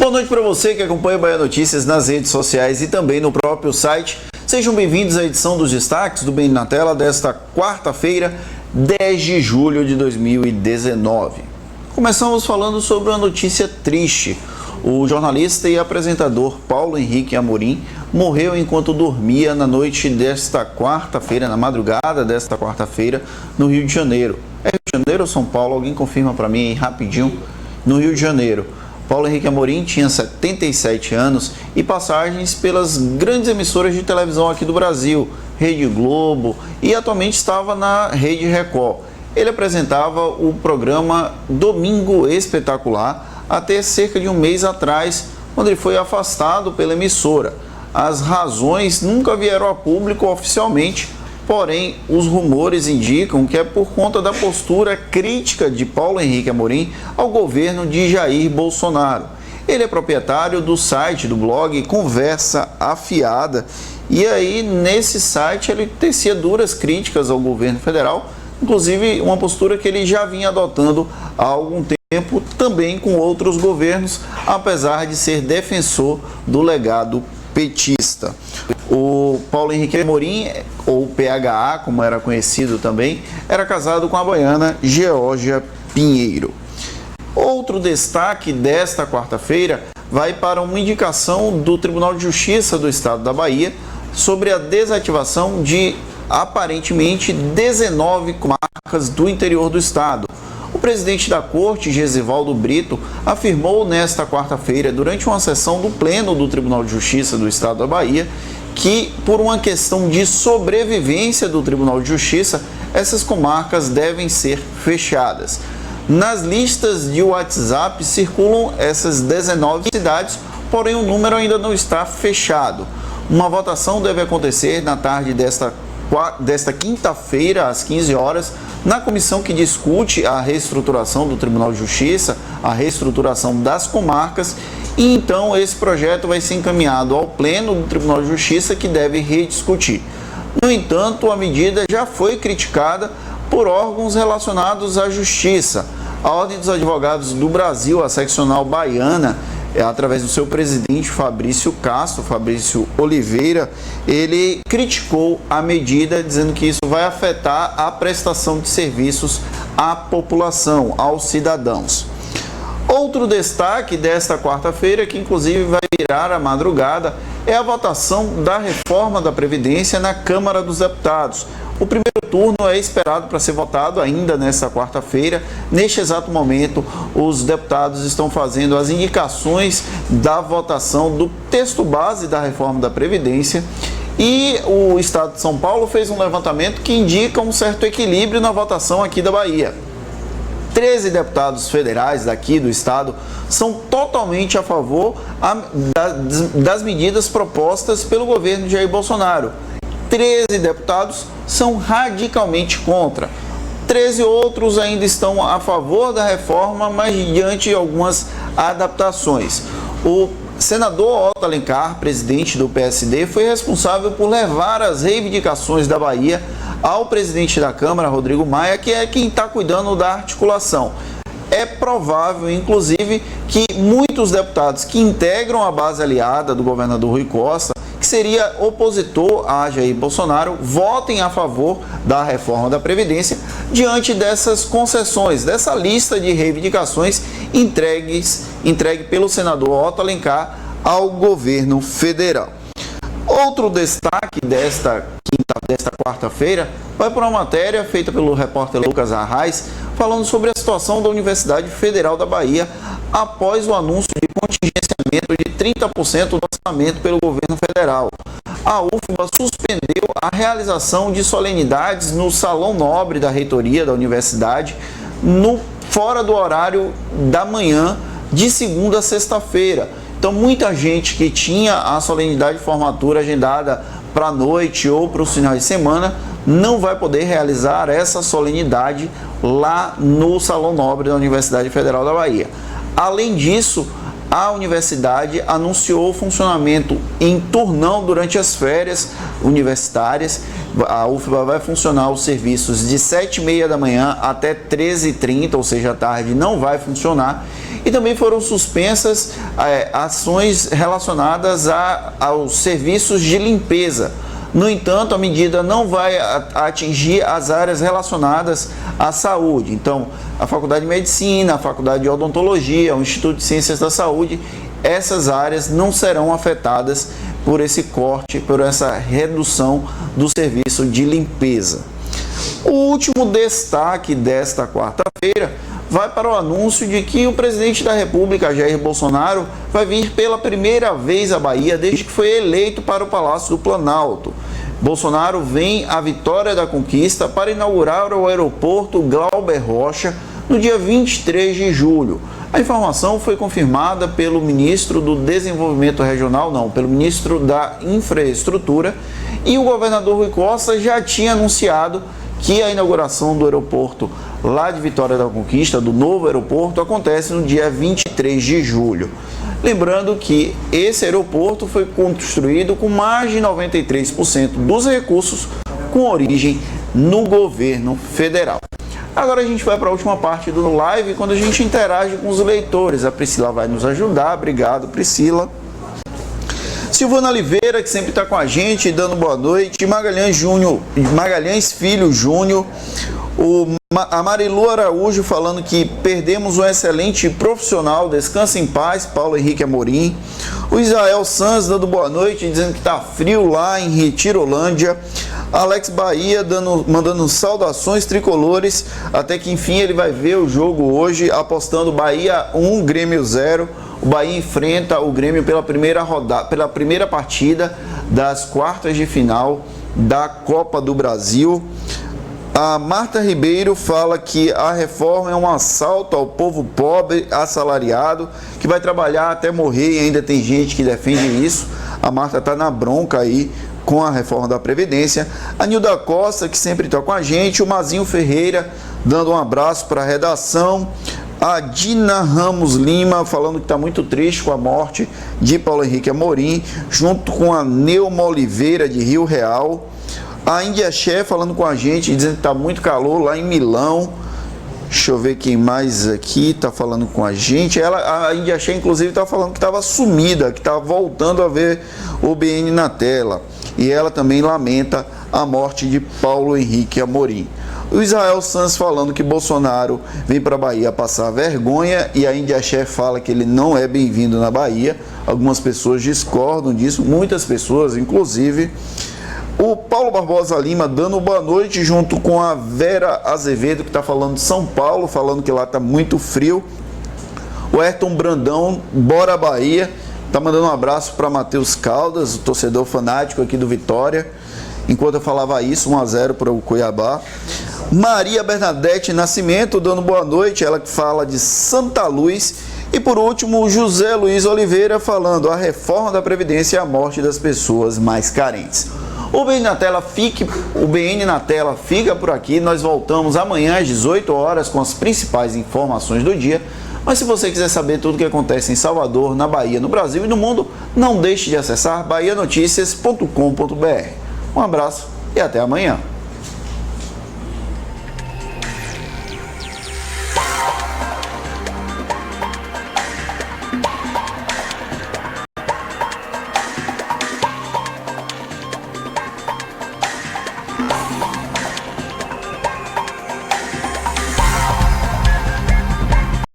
Boa noite para você que acompanha o Bahia Notícias nas redes sociais e também no próprio site. Sejam bem-vindos à edição dos destaques do Bem na Tela desta quarta-feira, 10 de julho de 2019. Começamos falando sobre uma notícia triste. O jornalista e apresentador Paulo Henrique Amorim morreu enquanto dormia na noite desta quarta-feira, na madrugada desta quarta-feira, no Rio de Janeiro. É Rio de Janeiro ou São Paulo? Alguém confirma para mim aí rapidinho? No Rio de Janeiro. Paulo Henrique Amorim tinha 77 anos e passagens pelas grandes emissoras de televisão aqui do Brasil, Rede Globo, e atualmente estava na Rede Record. Ele apresentava o programa Domingo Espetacular até cerca de um mês atrás, quando ele foi afastado pela emissora. As razões nunca vieram a público oficialmente, porém os rumores indicam que é por conta da postura crítica de Paulo Henrique Amorim ao governo de Jair Bolsonaro. Ele é proprietário do site, do blog Conversa Afiada, e aí nesse site ele tecia duras críticas ao governo federal, inclusive uma postura que ele já vinha adotando há algum tempo, também com outros governos, apesar de ser defensor do legado petista. O Paulo Henrique Amorim, ou PHA, como era conhecido também, era casado com a baiana Geórgia Pinheiro. Outro destaque desta quarta-feira vai para uma indicação do Tribunal de Justiça do Estado da Bahia sobre a desativação de aparentemente 19 comarcas do interior do estado. O presidente da Corte, Gesivaldo Brito, afirmou nesta quarta-feira, durante uma sessão do Pleno do Tribunal de Justiça do Estado da Bahia, que, por uma questão de sobrevivência do Tribunal de Justiça, essas comarcas devem ser fechadas. Nas listas de WhatsApp circulam essas 19 cidades, porém o número ainda não está fechado. Uma votação deve acontecer na tarde desta quinta-feira, às 15 horas, na comissão que discute a reestruturação do Tribunal de Justiça, a reestruturação das comarcas, e então esse projeto vai ser encaminhado ao Pleno do Tribunal de Justiça, que deve rediscutir. No entanto, a medida já foi criticada por órgãos relacionados à Justiça. A Ordem dos Advogados do Brasil, a seccional baiana, através do seu presidente Fabrício Oliveira, ele criticou a medida, dizendo que isso vai afetar a prestação de serviços à população, aos cidadãos. Outro destaque desta quarta-feira, que inclusive vai virar a madrugada, é a votação da reforma da Previdência na Câmara dos Deputados. O primeiro turno é esperado para ser votado ainda nesta quarta-feira. Neste exato momento, os deputados estão fazendo as indicações da votação do texto base da reforma da Previdência. E o Estado de São Paulo fez um levantamento que indica um certo equilíbrio na votação aqui da Bahia. 13 deputados federais daqui do estado são totalmente a favor das medidas propostas pelo governo de Jair Bolsonaro. 13 deputados são radicalmente contra. 13 outros ainda estão a favor da reforma, mas diante de algumas adaptações. O senador Otto Alencar, presidente do PSD, foi responsável por levar as reivindicações da Bahia ao presidente da Câmara, Rodrigo Maia, que é quem está cuidando da articulação. É provável, inclusive, que muitos deputados que integram a base aliada do governador Rui Costa, que seria opositor a Jair Bolsonaro, votem a favor da reforma da Previdência diante dessas concessões, dessa lista de reivindicações entregue pelo senador Otto Alencar ao governo federal. Outro destaque desta quarta-feira vai para uma matéria feita pelo repórter Lucas Arraes, falando sobre a situação da Universidade Federal da Bahia após o anúncio de contingenciamento de 30% do orçamento pelo governo federal. A UFBA suspendeu a realização de solenidades no Salão Nobre da reitoria da universidade fora do horário da manhã de segunda a sexta-feira. Então, muita gente que tinha a solenidade de formatura agendada para a noite ou para os finais de semana não vai poder realizar essa solenidade lá no Salão Nobre da Universidade Federal da Bahia. Além disso, a universidade anunciou o funcionamento em turnão durante as férias universitárias. A UFBA vai funcionar os serviços de 7h30 da manhã até 13h30, ou seja, à tarde não vai funcionar. e também foram suspensas ações relacionadas aos serviços de limpeza. No entanto, a medida não vai atingir as áreas relacionadas à saúde. Então, a Faculdade de Medicina, a Faculdade de Odontologia, o Instituto de Ciências da Saúde, essas áreas não serão afetadas por esse corte, por essa redução do serviço de limpeza. O último destaque desta quarta-feira vai para o anúncio de que o presidente da República, Jair Bolsonaro, vai vir pela primeira vez à Bahia desde que foi eleito para o Palácio do Planalto. Bolsonaro vem à Vitória da Conquista para inaugurar o aeroporto Glauber Rocha no dia 23 de julho. A informação foi confirmada pelo ministro do Desenvolvimento Regional, pelo ministro da Infraestrutura, e o governador Rui Costa já tinha anunciado que a inauguração do aeroporto lá de Vitória da Conquista, do novo aeroporto, acontece no dia 23 de julho. Lembrando que esse aeroporto foi construído com mais de 93% dos recursos com origem no governo federal. Agora a gente vai para a última parte do live, quando a gente interage com os leitores. A Priscila vai nos ajudar. Obrigado, Priscila. Silvana Oliveira, que sempre está com a gente, dando boa noite. Magalhães Filho Júnior. A Marilu Araújo falando que perdemos um excelente profissional. Descansa em paz, Paulo Henrique Amorim. O Israel Sanz dando boa noite, dizendo que está frio lá em Retirolândia. Alex Bahia mandando saudações tricolores, até que enfim ele vai ver o jogo hoje, apostando Bahia 1, Grêmio 0. O Bahia enfrenta o Grêmio pela primeira partida das quartas de final da Copa do Brasil. A Marta Ribeiro fala que a reforma é um assalto ao povo pobre, assalariado, que vai trabalhar até morrer, e ainda tem gente que defende isso. A Marta está na bronca aí com a reforma da Previdência. A Nilda Costa, que sempre está com a gente. O Mazinho Ferreira dando um abraço para a redação. A Dina Ramos Lima falando que está muito triste com a morte de Paulo Henrique Amorim, junto com a Neuma Oliveira de Rio Real. A Índia Che falando com a gente, dizendo que está muito calor lá em Milão. Deixa eu ver quem mais aqui está falando com a gente. A Índia Che, inclusive, está falando que estava sumida, que estava voltando a ver o BN na tela. E ela também lamenta a morte de Paulo Henrique Amorim. O Israel Sanz falando que Bolsonaro vem para a Bahia passar vergonha, e a Índia Che fala que ele não é bem-vindo na Bahia. Algumas pessoas discordam disso, muitas pessoas, inclusive. O Paulo Barbosa Lima dando boa noite, junto com a Vera Azevedo, que está falando de São Paulo, falando que lá está muito frio. O Ayrton Brandão, bora Bahia, está mandando um abraço para Matheus Caldas, o torcedor fanático aqui do Vitória. Enquanto eu falava isso, 1-0 para o Cuiabá. Maria Bernadette Nascimento dando boa noite, ela que fala de Santa Luz. E por último, José Luiz Oliveira falando a reforma da Previdência e a morte das pessoas mais carentes. O BN na tela fica por aqui. Nós voltamos amanhã às 18 horas com as principais informações do dia. Mas se você quiser saber tudo o que acontece em Salvador, na Bahia, no Brasil e no mundo, não deixe de acessar bahianoticias.com.br. Um abraço e até amanhã.